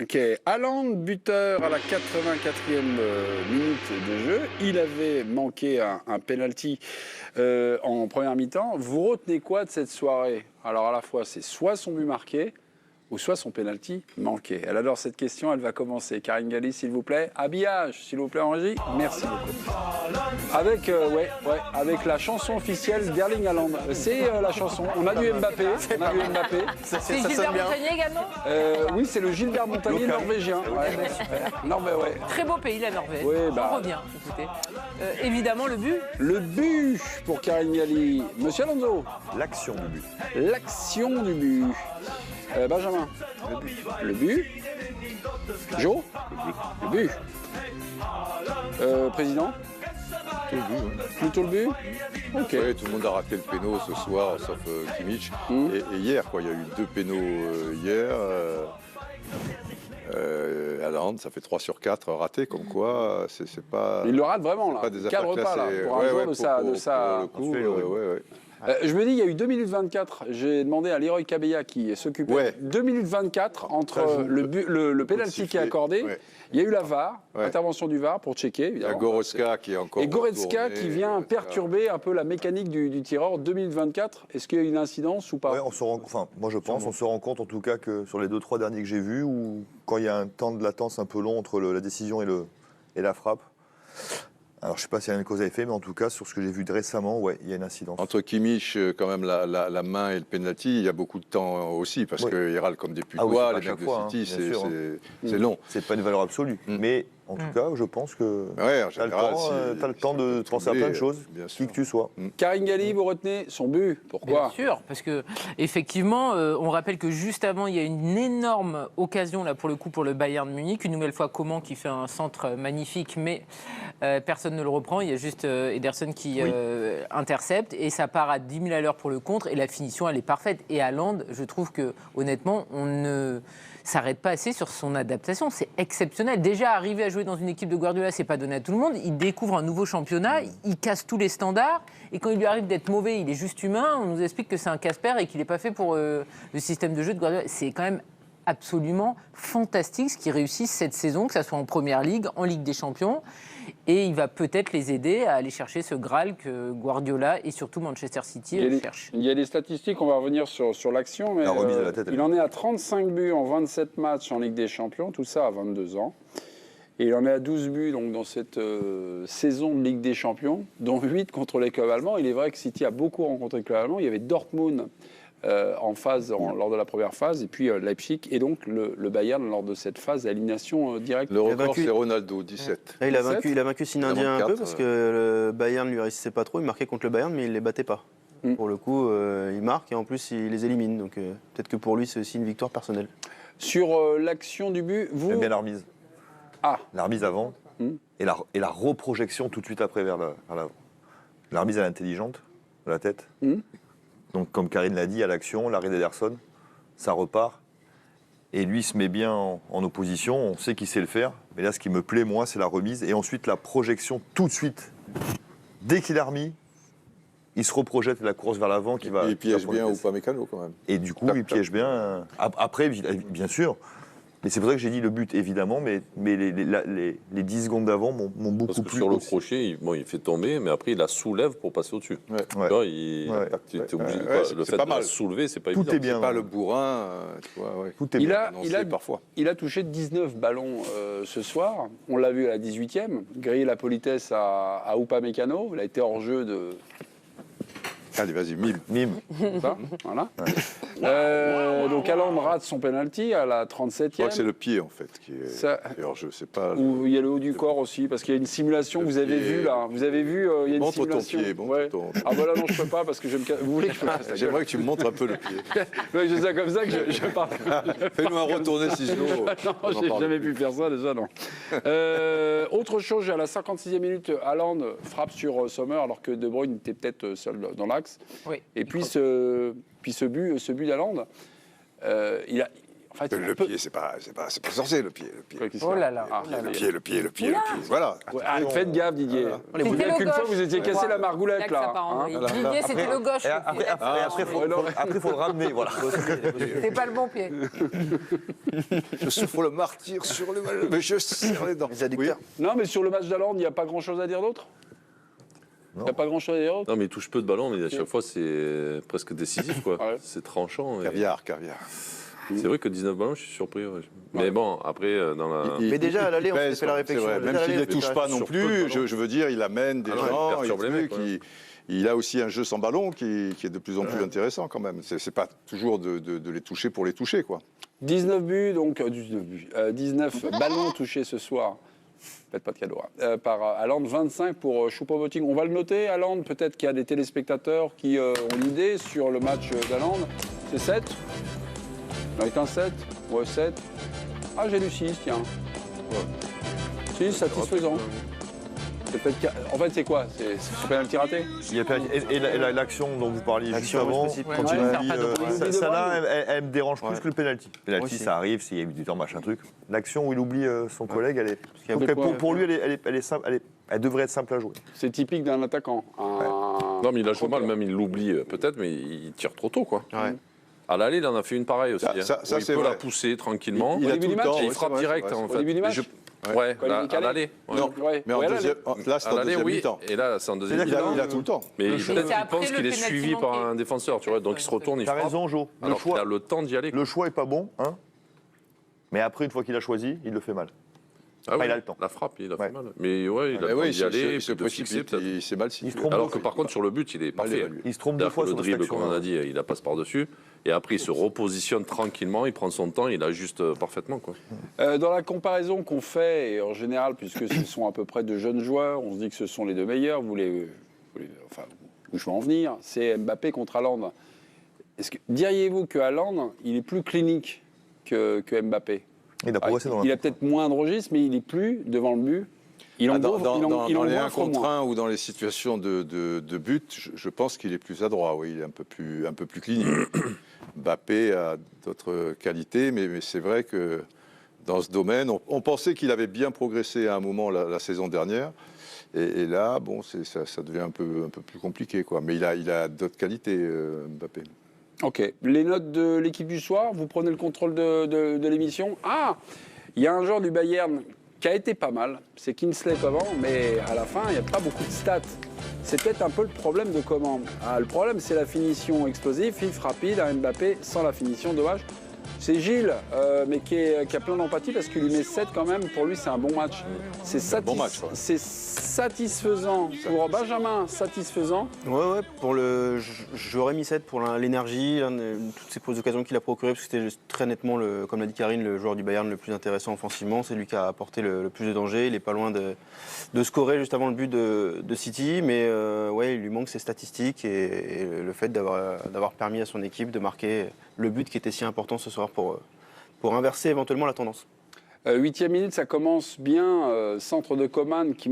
Ok, Haaland, buteur à la 84e minute de jeu. Il avait manqué un penalty en première mi-temps. Vous retenez quoi de cette soirée? Alors à la fois, c'est soit son but marqué, ou soit son penalty manqué. Elle adore cette question, elle va commencer. Karine Galli, s'il vous plaît. Habillage, s'il vous plaît, en régie. Merci beaucoup. Avec la chanson officielle d'Erling Haaland. C'est la chanson. On a du Mbappé. C'est Gilbert Montagnier également Oui, c'est le Gilbert Montagnier norvégien. Ouais. Très beau pays, la Norvège. Oui, On revient, écoutez. Évidemment, le but. Le but pour Karine Galli. Monsieur Alonso. L'action du but. L'action du but. Benjamin. Le but. Jo. Le but. Président. Plutôt le but. Ok. Ouais, tout le monde a raté le péno ce soir, sauf Kimmich. Et hier, quoi, il y a eu 2 pénos hier. Haaland, ça fait 3 sur 4 ratés, comme quoi, c'est pas... Il le rate vraiment, là. Pas des Il cadre affaires pas, là, classées. pour un joueur de sa... Coup, je me dis, il y a eu 2 minutes 24. J'ai demandé à Leroy Cabella qui s'occupait. Ouais. 2 minutes 24 entre le pénalty qui est accordé. Ouais. Il y a eu la VAR, Ouais. intervention du VAR pour checker. Il y a Goretzka qui est encore... Et Goretzka retourné, qui vient Goretzka. perturber un peu la mécanique du tireur. 2 minutes 24. Est-ce qu'il y a eu une incidence ou pas? Ouais, moi je pense, on se rend compte en tout cas que sur les 2-3 derniers que j'ai vus, où quand il y a un temps de latence un peu long entre la décision et la frappe, alors je ne sais pas s'il y a une cause à effet, mais en tout cas sur ce que j'ai vu récemment, ouais, il y a une incidence. Entre Kimmich, quand même, la main et le penalty, il y a beaucoup de temps aussi, parce qu'il râle comme des putois, les mecs de City, c'est long. C'est pas une valeur absolue, mais en tout cas, je pense que Ouais, en tu as général, le temps de penser à plein de choses, qui que tu sois. Karine Galli, vous retenez son but. Pourquoi? Bien sûr, parce que effectivement, on rappelle que juste avant, il y a une énorme occasion là pour le coup pour le Bayern de Munich. Une nouvelle fois, Coman qui fait un centre magnifique, mais personne ne le reprend. Il y a juste Ederson qui intercepte et ça part à 10 000 à l'heure pour le contre. Et la finition, elle est parfaite. Et Haaland, je trouve que honnêtement, on ne s'arrête pas assez sur son adaptation. C'est exceptionnel. Déjà, arriver à jouer dans une équipe de Guardiola, c'est pas donné à tout le monde. Il découvre un nouveau championnat, il casse tous les standards. Et quand il lui arrive d'être mauvais, il est juste humain. On nous explique que c'est un Casper et qu'il n'est pas fait pour le système de jeu de Guardiola. C'est quand même absolument fantastique ce qu'il réussisse cette saison, que ce soit en Première Ligue, en Ligue des Champions. Et il va peut-être les aider à aller chercher ce Graal que Guardiola et surtout Manchester City cherchent. Il y a des statistiques, on va revenir sur l'action, mais La remise de la tête, il en est à 35 buts en 27 matchs en Ligue des Champions, tout ça à 22 ans. Et il en est à 12 buts donc, dans cette saison de Ligue des Champions, dont 8 contre les clubs allemands. Il est vrai que City a beaucoup rencontré les clubs allemands. Il y avait Dortmund en phase, lors de la première phase, et puis Leipzig, et donc le Bayern lors de cette phase d'élimination directe. Le record, c'est Ronaldo, 17. Là, il a vaincu Sinindien un peu parce que le Bayern ne lui réussissait pas trop. Il marquait contre le Bayern, mais il ne les battait pas. Pour le coup, il marque et en plus, il les élimine. Donc peut-être que pour lui, c'est aussi une victoire personnelle. Sur l'action du but, vous... J'aime bien la remise. Ah. La remise avant et la reprojection tout de suite après vers l'avant. La remise, elle est intelligente de la tête. Donc, comme Karine l'a dit, à l'action, l'arrêt d'Ederson, ça repart. Et lui se met bien en opposition, on sait qu'il sait le faire. Mais là, ce qui me plaît, moi, c'est la remise. Et ensuite, la projection tout de suite. Dès qu'il a remis, il se reprojette la course vers l'avant qui va... Il piège bien ou pas Mécano, quand même. Et du coup, il piège bien. Après, bien sûr... Mais c'est pour ça que j'ai dit le but, évidemment, mais les 10 secondes d'avant m'ont beaucoup Parce que plu. sur le aussi. crochet, il fait tomber, mais après, il la soulève pour passer au-dessus. Ouais. Tu vois, tu es obligé le fait pas de la mal. soulever, c'est pas Tout évident. est bien. C'est pas le bourrin, tu vois, ouais. Tout est bien. Parfois. Il a touché 19 ballons ce soir. On l'a vu à la 18e, grillé la politesse à Upamecano. Il a été hors jeu de... Allez, vas-y, mime. Ça, voilà. Donc Haaland rate son penalty à la 37e. Je crois que c'est le pied, en fait, qui est hors jeu. C'est pas... Ou il y a le haut du corps aussi, parce qu'il y a une simulation, vous avez vu là. Vous avez vu, il y a une Montre ton simulation. pied, montre ton... Ah voilà, non, je peux pas, parce que je me... Vous voulez que je fasse ça? J'aimerais que tu me montres un peu le pied. Ouais, c'est ça comme ça que je parle. Fais-nous un retourné ciseau. Non, j'ai jamais pu faire ça déjà, non. Autre chose, à la 56e minute, Haaland frappe sur Sommer alors que De Bruyne était peut-être seul dans l'axe. Oui. Et puis ce but d'Haaland, fait, Le pied, c'est pas sorcier, le pied. Oh là là. Le pied. Voilà. Faites gaffe, Didier. C'était Vous le qu'une fois, gauche. vous étiez cassé la margoulette, que ça là. part en hein. vrille. Didier, c'était le gauche. Et après, faut le ramener, voilà. C'est pas le bon pied. Je souffre le martyr sur le mal, mais je serre les dents. Les adducteurs. Non, mais sur le match d'Hollande, il n'y a pas grand-chose à dire d'autre. Il n'y a pas grand-chose à dire d'autre. Non, mais il touche peu de ballons, mais à chaque fois, c'est presque décisif, quoi. Ouais. C'est tranchant. Caviar. C'est vrai que 19 ballons, je suis surpris. Ouais. Mais bon, après, dans la. Mais déjà, à l'aller, on s'est fait la réflexion. C'est vrai. Déjà, Même à s'il ne l'aller, les touche pas non Sur peu plus, de ballons. je veux dire, il amène des Ah non, il gens, perturbe les mecs, il a aussi un jeu sans ballon qui est de plus en plus intéressant quand même. C'est pas toujours de les toucher pour les toucher, quoi. 19 buts, donc 19 ballons touchés ce soir. Faites pas de cadeau. Par Haaland, 25 pour Choupo-Moting. On va le noter, Haaland. Peut-être qu'il y a des téléspectateurs qui ont l'idée sur le match d'Haaland. C'est 7. Avec un 7. Ouais, 7. Ah, j'ai lu 6, tiens. Ouais. 6, satisfaisant. En fait, c'est quoi? C'est son pénalty raté? Et l'action dont vous parliez juste L'action, avant, moi, je quand précise. il Ouais, dit, faire pas de bruit. celle-là, elle me dérange plus Ouais. que le penalty. Penalty, Moi aussi. ça arrive, s'il y a eu du temps, machin truc. L'action où il oublie son collègue, elle est. y a Donc, beaucoup- pour lui, elle est simple, elle devrait être simple à jouer. C'est typique d'un attaquant. Non, mais il a joué mal, même il l'oublie peut-être, mais il tire trop tôt, quoi. Ouais. À l'aller, il en a fait une pareille aussi. Ça, hein, ça, où il c'est peut vrai. la pousser tranquillement. Il Au a début tout du le temps. match, Et il ouais, frappe c'est vrai, direct, c'est vrai, en c'est Au fait. début du match. Ouais, Quand il est décalé. à l'aller. Ouais. Ouais. Mais en Ouais, là, deuxième, là, c'est À en l'aller, deuxième oui. mi-temps. Et là, c'est en deuxième C'est-à-dire mi-temps. Il a tout le temps. Mais C'est peut-être qu'il après pense le qu'il est penalty suivi par manqué. un défenseur, tu vois. Donc il se retourne, il T'as frappe. raison, Jo. Le Alors qu'il choix, a le temps d'y aller. le choix est pas bon, hein. Mais après, une fois qu'il a choisi, il le fait mal. Ah oui, il a le temps. La frappe, il a fait Ouais. mal. Mais ouais, il a le temps oui, d'y aller, il se de fixer précipite, peut-être. il s'est mal Il se situé. trompe. Alors que par contre, sur le but, il est parfait. évalué. Il se trompe deux C'est-à-dire fois que sur le cette dribble, comme on a action. dit, il la passe par-dessus. Et après, il se repositionne tranquillement, il prend son temps, il ajuste parfaitement, quoi. Dans la comparaison qu'on fait, et en général, puisque ce sont à peu près de jeunes joueurs, on se dit que ce sont les deux meilleurs, enfin, où je veux en venir, c'est Mbappé contre Haaland. Diriez-vous que Haaland, il est plus clinique que Mbappé? Il a progressé dans Il la. a peut-être moins de registre, mais il est plus devant le but. Il en Dans les 1 goinfre contre moins. 1 ou dans les situations de but, je pense qu'il est plus adroit, oui, il est un peu plus clinique. Mbappé a d'autres qualités, mais c'est vrai que dans ce domaine, on pensait qu'il avait bien progressé à un moment la saison dernière. Et là, bon, ça devient un peu plus compliqué, quoi. Mais il a d'autres qualités, Mbappé. Ok. Les notes de l'équipe du soir, vous prenez le contrôle de l'émission. Ah, il y a un joueur du Bayern qui a été pas mal, c'est Kingsley Coman, mais à la fin, il n'y a pas beaucoup de stats. C'est peut-être un peu le problème de Coman. Le problème, c'est la finition explosive, fif rapide à Mbappé, sans la finition, dommage. C'est Gilles, mais qui a plein d'empathie parce qu'il lui met 7 quand même. Pour lui, c'est un bon match. C'est bon match, ouais. satisfaisant. Pour Benjamin, satisfaisant. Ouais, j'aurais mis 7 pour l'énergie, toutes ces occasions qu'il a procurées, parce que c'était très nettement, comme l'a dit Karine, le joueur du Bayern le plus intéressant offensivement. C'est lui qui a apporté le plus de danger. Il n'est pas loin de scorer juste avant le but de City, mais ouais, il lui manque ses statistiques et le fait d'avoir permis à son équipe de marquer le but qui était si important ce soir pour inverser éventuellement la tendance. 8e minute, ça commence bien. Centre de Coman qui